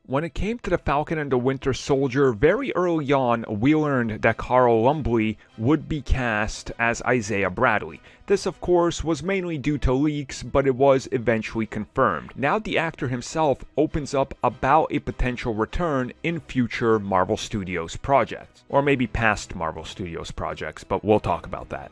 When it came to the Falcon and the Winter Soldier, very early on, we learned that Carl Lumbly would be cast as Isaiah Bradley. This, of course, was mainly due to leaks, but it was eventually confirmed. Now the actor himself opens up about a potential return in future Marvel Studios projects. Or maybe past Marvel Studios projects, but we'll talk about that.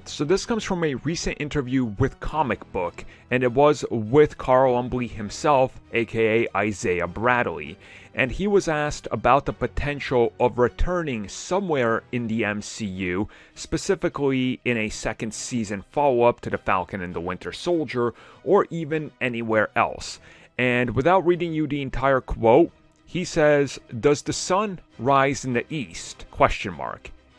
So this comes from a recent interview with Comic Book, and it was with Carl Lumbly himself, aka Isaiah Bradley, and he was asked about the potential of returning somewhere in the MCU, specifically in a second season follow-up to The Falcon and the Winter Soldier, or even anywhere else. And without reading you the entire quote, he says, "Does the sun rise in the east? ?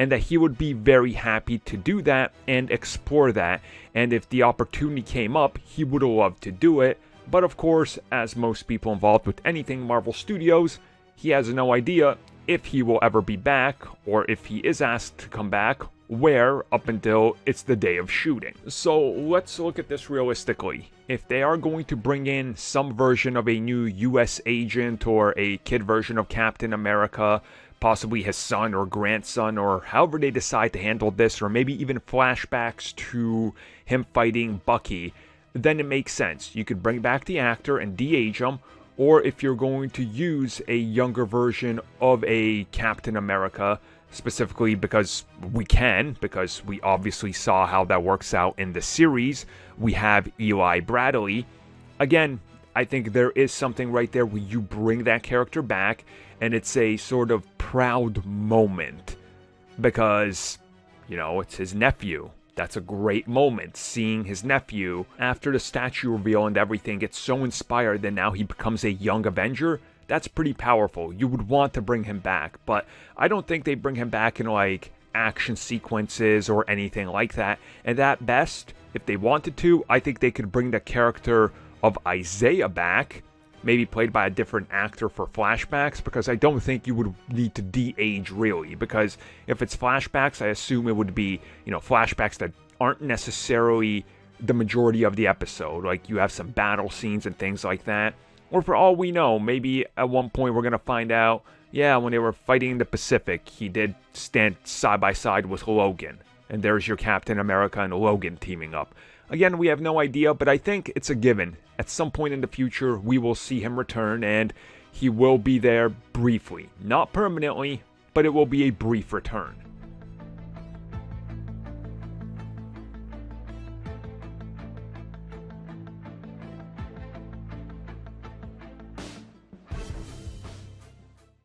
And that he would be very happy to do that and explore that, and if the opportunity came up, he would love to do it, but of course, as most people involved with anything Marvel Studios, he has no idea if he will ever be back, or if he is asked to come back, where, up until it's the day of shooting." So let's look at this realistically. If they are going to bring in some version of a new US agent or a kid version of Captain America, possibly his son or grandson, or however they decide to handle this, or maybe even flashbacks to him fighting Bucky, then it makes sense. You could bring back the actor and de-age him, or if you're going to use a younger version of a Captain America, specifically because we obviously saw how that works out in the series, we have Eli Bradley. Again, I think there is something right there where you bring that character back, and it's a sort of proud moment because, it's his nephew. That's a great moment, seeing his nephew after the statue reveal and everything gets so inspired that now he becomes a young Avenger. That's pretty powerful. You would want to bring him back, but I don't think they bring him back in action sequences or anything like that. And at best, if they wanted to, I think they could bring the character of Isaiah back, maybe played by a different actor for flashbacks, because I don't think you would need to de-age really, because if it's flashbacks, I assume it would be, flashbacks that aren't necessarily the majority of the episode, like you have some battle scenes and things like that, or for all we know, maybe at one point we're going to find out, when they were fighting in the Pacific, he did stand side by side with Logan, and there's your Captain America and Logan teaming up. Again, we have no idea, but I think it's a given. At some point in the future, we will see him return, and he will be there briefly. Not permanently, but it will be a brief return.